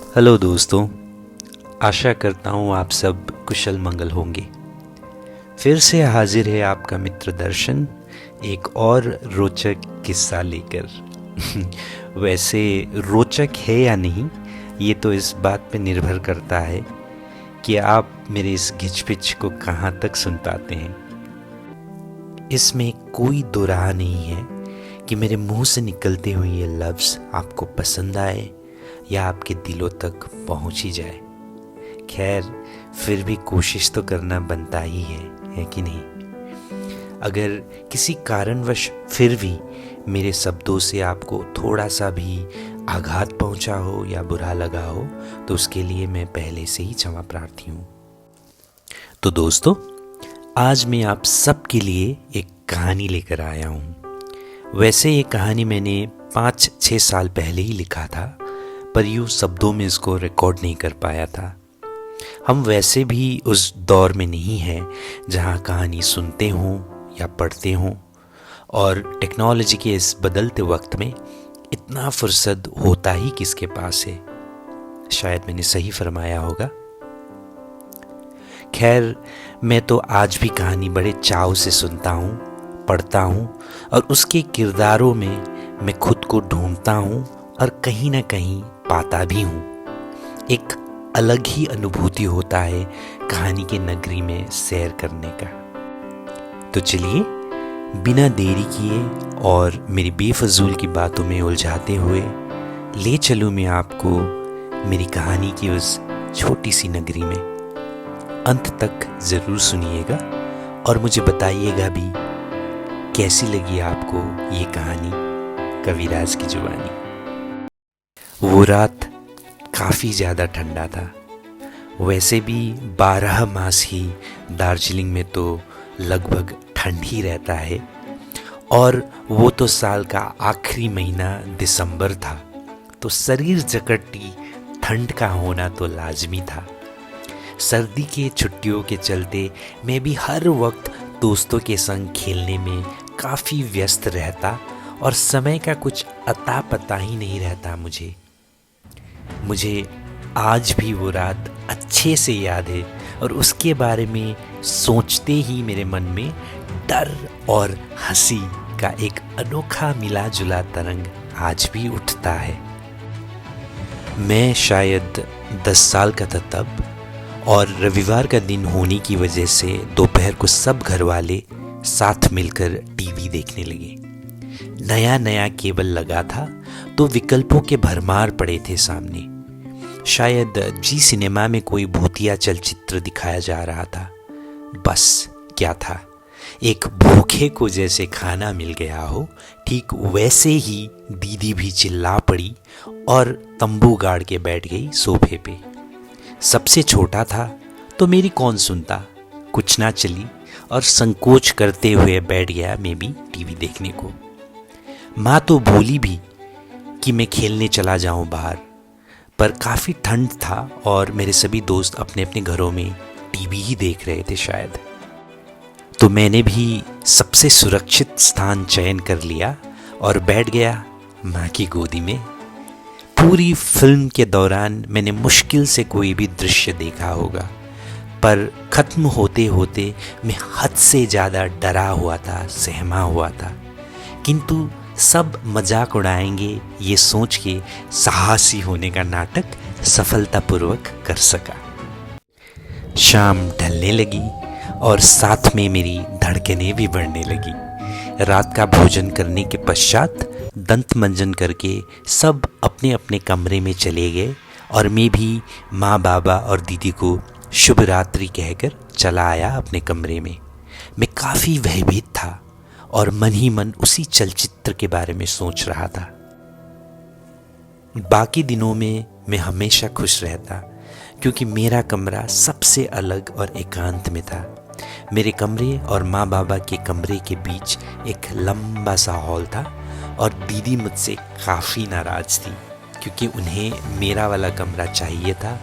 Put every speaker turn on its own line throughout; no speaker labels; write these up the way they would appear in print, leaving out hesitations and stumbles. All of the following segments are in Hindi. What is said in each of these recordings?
हेलो दोस्तों, आशा करता हूँ आप सब कुशल मंगल होंगे। फिर से हाजिर है आपका मित्र दर्शन एक और रोचक किस्सा लेकर। वैसे रोचक है या नहीं, ये तो इस बात पे निर्भर करता है कि आप मेरे इस घिचपिच को कहाँ तक सुन पाते हैं। इसमें कोई दो राह नहीं है कि मेरे मुंह से निकलते हुए ये लफ्ज़ आपको पसंद आए या आपके दिलों तक पहुंच ही जाए। खैर, फिर भी कोशिश तो करना बनता ही है कि नहीं। अगर किसी कारणवश फिर भी मेरे शब्दों से आपको थोड़ा सा भी आघात पहुंचा हो या बुरा लगा हो तो उसके लिए मैं पहले से ही क्षमा प्रार्थी हूँ। तो दोस्तों, आज मैं आप सबके लिए एक कहानी लेकर आया हूँ। वैसे ये कहानी मैंने 5-6 साल पहले ही लिखा था, पर यूँ शब्दों में इसको रिकॉर्ड नहीं कर पाया था। हम वैसे भी उस दौर में नहीं हैं जहाँ कहानी सुनते हों या पढ़ते हों, और टेक्नोलॉजी के इस बदलते वक्त में इतना फुर्सत होता ही किसके पास है। शायद मैंने सही फरमाया होगा। खैर, मैं तो आज भी कहानी बड़े चाव से सुनता हूँ, पढ़ता हूँ और उसके किरदारों में मैं खुद को ढूंढता हूँ और कहीं ना कहीं पाता भी हूँ। एक अलग ही अनुभूति होता है कहानी के नगरी में सैर करने का। तो चलिए, बिना देरी किए और मेरी बेफजूल की बातों में उलझाते हुए ले चलूँ मैं आपको मेरी कहानी की उस छोटी सी नगरी में। अंत तक ज़रूर सुनिएगा और मुझे बताइएगा भी कैसी लगी आपको ये कहानी कविराज की जुबानी। वो रात काफ़ी ज़्यादा ठंडा था। वैसे भी 12 मास ही दार्जिलिंग में तो लगभग ठंड ही रहता है, और वो तो साल का आखिरी महीना दिसंबर था, तो शरीर जकड़ती ठंड का होना तो लाजमी था। सर्दी के छुट्टियों के चलते मैं भी हर वक्त दोस्तों के संग खेलने में काफ़ी व्यस्त रहता और समय का कुछ अता पता ही नहीं रहता मुझे आज भी वो रात अच्छे से याद है, और उसके बारे में सोचते ही मेरे मन में डर और हंसी का एक अनोखा मिला जुला तरंग आज भी उठता है। मैं शायद 10 साल का था तब, और रविवार का दिन होने की वजह से दोपहर को सब घर वाले साथ मिलकर टीवी देखने लगे। नया नया केबल लगा था तो विकल्पों के भरमार पड़े थे सामने। शायद जी सिनेमा में कोई भूतिया चलचित्र दिखाया जा रहा था। बस क्या था, एक भूखे को जैसे खाना मिल गया हो, ठीक वैसे ही दीदी भी चिल्ला पड़ी और तंबू गाड़ के बैठ गई सोफे पे। सबसे छोटा था तो मेरी कौन सुनता, कुछ ना चली और संकोच करते हुए बैठ गया मैं भी टीवी देखने को। माँ तो बोली भी कि मैं खेलने चला जाऊं बाहर, पर काफ़ी ठंड था और मेरे सभी दोस्त अपने अपने घरों में टीवी ही देख रहे थे शायद। तो मैंने भी सबसे सुरक्षित स्थान चयन कर लिया और बैठ गया माँ की गोदी में। पूरी फिल्म के दौरान मैंने मुश्किल से कोई भी दृश्य देखा होगा, पर ख़त्म होते होते मैं हद से ज़्यादा डरा हुआ था, सहमा हुआ था। किंतु सब मजाक उड़ाएंगे ये सोच के साहसी होने का नाटक सफलतापूर्वक कर सका। शाम ढलने लगी और साथ में मेरी धड़कनें भी बढ़ने लगी। रात का भोजन करने के पश्चात दंत मंजन करके सब अपने अपने कमरे में चले गए, और मैं भी माँ बाबा और दीदी को शुभ रात्रि कहकर चला आया अपने कमरे में। मैं काफ़ी भयभीत था और मन ही मन उसी चलचित्र के बारे में सोच रहा था। बाकी दिनों में मैं हमेशा खुश रहता, क्योंकि मेरा कमरा सबसे अलग और एकांत में था। मेरे कमरे और माँ बाबा के कमरे के बीच एक लंबा सा हॉल था, और दीदी मुझसे काफ़ी नाराज़ थी क्योंकि उन्हें मेरा वाला कमरा चाहिए था,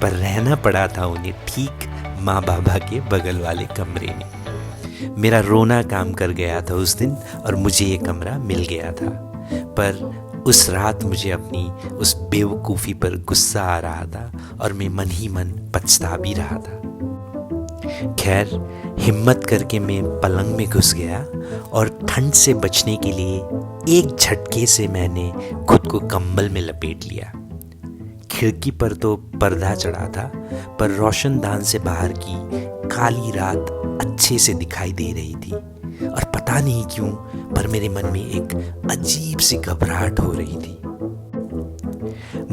पर रहना पड़ा था उन्हें ठीक माँ बाबा के बगल वाले कमरे में। मेरा रोना काम कर गया था उस दिन और मुझे ये कमरा मिल गया था, पर उस रात मुझे अपनी उस बेवकूफ़ी पर गुस्सा आ रहा था और मैं मन ही मन पछता भी रहा था। खैर, हिम्मत करके मैं पलंग में घुस गया और ठंड से बचने के लिए एक झटके से मैंने खुद को कंबल में लपेट लिया। खिड़की पर तो पर्दा चढ़ा था, पर रोशनदान से बाहर की काली रात अच्छे से दिखाई दे रही थी और पता नहीं क्यों पर मेरे मन में एक अजीब सी घबराहट हो रही थी।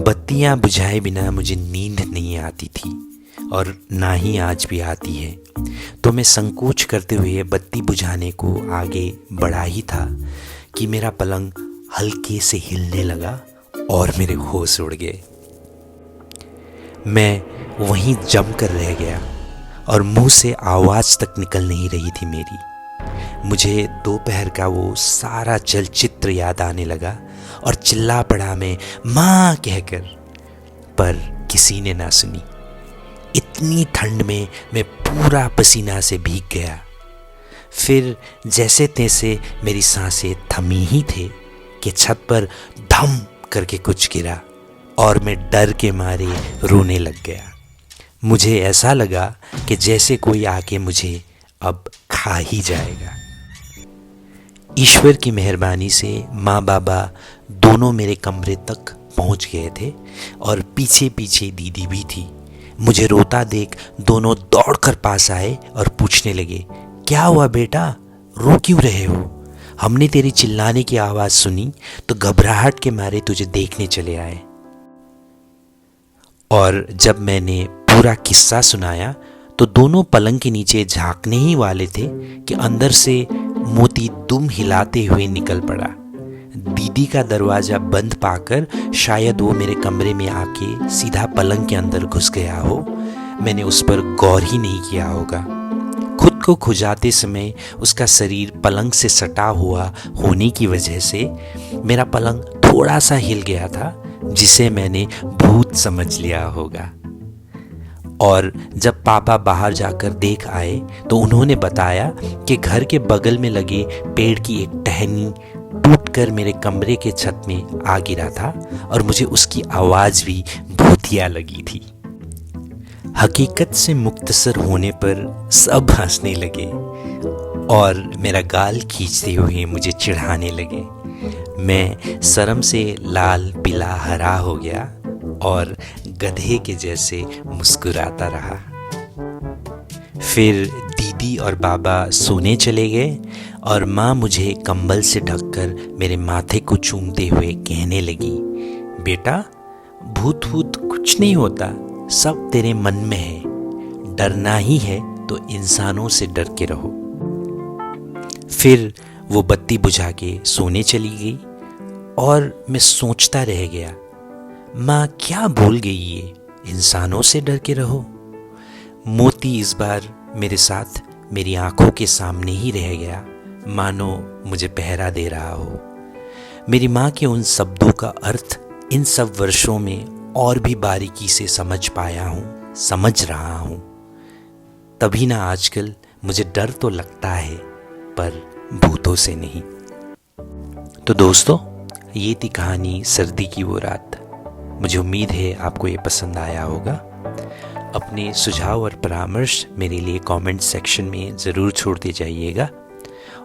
बत्तियां बुझाए बिना मुझे नींद नहीं आती थी और ना ही आज भी आती है, तो मैं संकोच करते हुए बत्ती बुझाने को आगे बढ़ा ही था कि मेरा पलंग हल्के से हिलने लगा और मेरे होश उड़ गए। मैं वहीं जम कर रह गया और मुंह से आवाज़ तक निकल नहीं रही थी मेरी। मुझे दोपहर का वो सारा चलचित्र याद आने लगा और चिल्ला पड़ा मैं माँ कहकर, पर किसी ने ना सुनी। इतनी ठंड में मैं पूरा पसीना से भीग गया। फिर जैसे तैसे मेरी सांसें थमी ही थे कि छत पर धम करके कुछ गिरा और मैं डर के मारे रोने लग गया। मुझे ऐसा लगा कि जैसे कोई आके मुझे अब खा ही जाएगा। ईश्वर की मेहरबानी से माँ बाबा दोनों मेरे कमरे तक पहुँच गए थे और पीछे पीछे दीदी भी थी। मुझे रोता देख दोनों दौड़कर पास आए और पूछने लगे, क्या हुआ बेटा, रो क्यों रहे हो? हमने तेरी चिल्लाने की आवाज़ सुनी तो घबराहट के मारे तुझे देखने चले आए। और जब मैंने पूरा किस्सा सुनाया तो दोनों पलंग के नीचे झांकने ही वाले थे कि अंदर से मोती दुम हिलाते हुए निकल पड़ा। दीदी का दरवाज़ा बंद पाकर शायद वो मेरे कमरे में आके सीधा पलंग के अंदर घुस गया हो। मैंने उस पर गौर ही नहीं किया होगा। खुद को खुजाते समय उसका शरीर पलंग से सटा हुआ होने की वजह से मेरा पलंग थोड़ा सा हिल गया था, जिसे मैंने भूत समझ लिया होगा। और जब पापा बाहर जाकर देख आए तो उन्होंने बताया कि घर के बगल में लगे पेड़ की एक टहनी टूटकर मेरे कमरे के छत में आ गिरा था और मुझे उसकी आवाज़ भी भूतिया लगी थी। हकीकत से मुख्तसर होने पर सब हंसने लगे और मेरा गाल खींचते हुए मुझे चिढ़ाने लगे। मैं शर्म से लाल पीला हरा हो गया और गधे के जैसे मुस्कुराता रहा। फिर दीदी और बाबा सोने चले गए और माँ मुझे कंबल से ढककर मेरे माथे को चूमते हुए कहने लगी, बेटा भूत भूत कुछ नहीं होता, सब तेरे मन में है। डरना ही है तो इंसानों से डर के रहो। फिर वो बत्ती बुझा के सोने चली गई और मैं सोचता रह गया, माँ क्या बोल गई ये, इंसानों से डर के रहो। मोती इस बार मेरे साथ मेरी आंखों के सामने ही रह गया, मानो मुझे पहरा दे रहा हो। मेरी माँ के उन शब्दों का अर्थ इन सब वर्षों में और भी बारीकी से समझ पाया हूँ, समझ रहा हूँ। तभी ना आजकल मुझे डर तो लगता है, पर भूतों से नहीं। तो दोस्तों, ये थी कहानी सर्दी की वो रात। मुझे उम्मीद है आपको ये पसंद आया होगा। अपने सुझाव और परामर्श मेरे लिए कमेंट सेक्शन में ज़रूर छोड़ते जाइएगा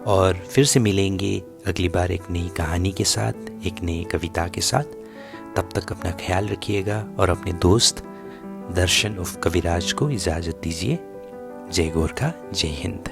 और फिर से मिलेंगे अगली बार एक नई कहानी के साथ, एक नई कविता के साथ। तब तक अपना ख्याल रखिएगा और अपने दोस्त दर्शन उर्फ कविराज को इजाज़त दीजिए। जय गोरखा, जय हिंद।